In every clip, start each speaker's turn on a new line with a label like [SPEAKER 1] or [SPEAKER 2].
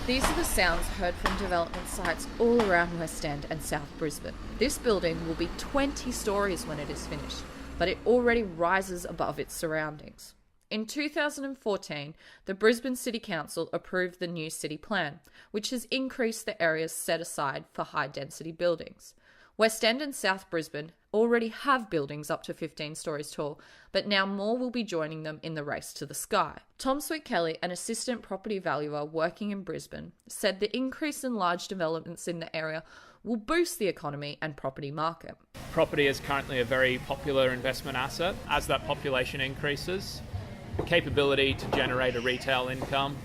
[SPEAKER 1] These are the sounds heard from development sites all around West End and South Brisbane. This building will be 20 stories when it is finished, but it already rises above its surroundings. In 2014, the Brisbane City Council approved the new city plan, which has increased the areas set aside for high-density buildings. West End and South Brisbane already have buildings up to 15 stories tall, but now more will be joining them in the race to the sky. Tom Sweet-Kelly, an assistant property valuer working in Brisbane, said the increase in large developments in the area will boost the economy and property market.
[SPEAKER 2] Property is currently a very popular investment asset. As that population increases, the capability to generate a retail income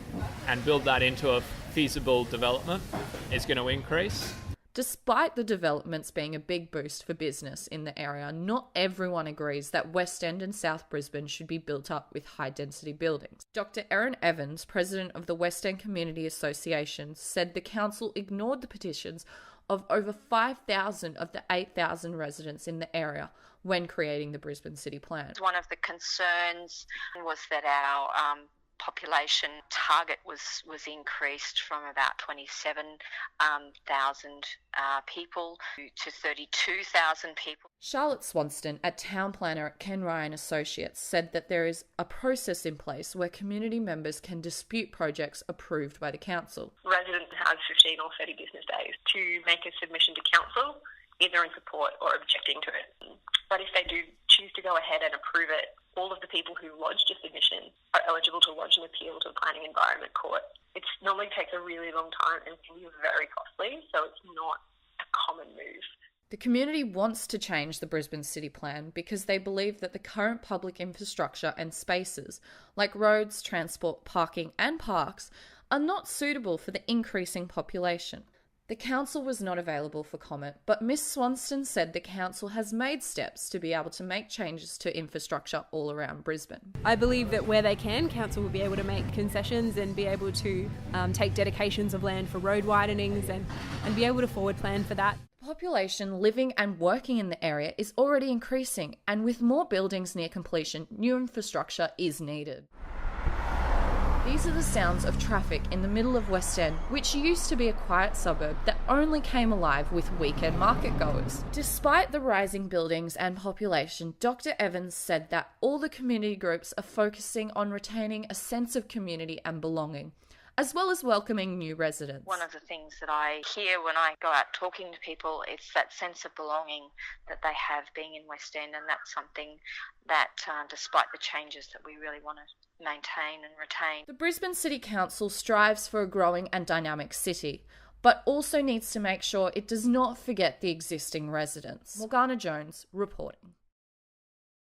[SPEAKER 2] and build that into a feasible development is going to increase.
[SPEAKER 1] Despite the developments being a big boost for business in the area, not everyone agrees that West End and South Brisbane should be built up with high-density buildings. Dr. Erin Evans, president of the West End Community Association, said the council ignored the petitions of over 5,000 of the 8,000 residents in the area when creating the Brisbane City Plan.
[SPEAKER 3] One of the concerns was that our population target was increased from about 27,000 people to 32,000 people.
[SPEAKER 1] Charlotte Swanston, a town planner at Ken Ryan Associates, said that there is a process in place where community members can dispute projects approved by the council.
[SPEAKER 4] Residents have 15 or 30 business days to make a submission to council, either in support or objecting to it. But if they do choose to go ahead and approve it, all of the people who lodged a submission are eligible to lodge an appeal to the Planning Environment Court. It normally takes a really long time and can be very costly, so it's not a common move.
[SPEAKER 1] The community wants to change the Brisbane City Plan because they believe that the current public infrastructure and spaces, like roads, transport, parking and parks, are not suitable for the increasing population. The council was not available for comment, but Ms Swanston said the council has made steps to be able to make changes to infrastructure all around Brisbane.
[SPEAKER 5] I believe that where they can, council will be able to make concessions and be able to take dedications of land for road widenings and be able to forward plan for that.
[SPEAKER 1] Population living and working in the area is already increasing, and with more buildings near completion, new infrastructure is needed. These are the sounds of traffic in the middle of West End, which used to be a quiet suburb that only came alive with weekend market goers. Despite the rising buildings and population, Dr. Evans said that all the community groups are focusing on retaining a sense of community and belonging, as well as welcoming new residents.
[SPEAKER 3] One of the things that I hear when I go out talking to people is that sense of belonging that they have being in West End, and that's something that, despite the changes, that we really want to maintain and retain.
[SPEAKER 1] The Brisbane City Council strives for a growing and dynamic city, but also needs to make sure it does not forget the existing residents. Morgana Jones reporting.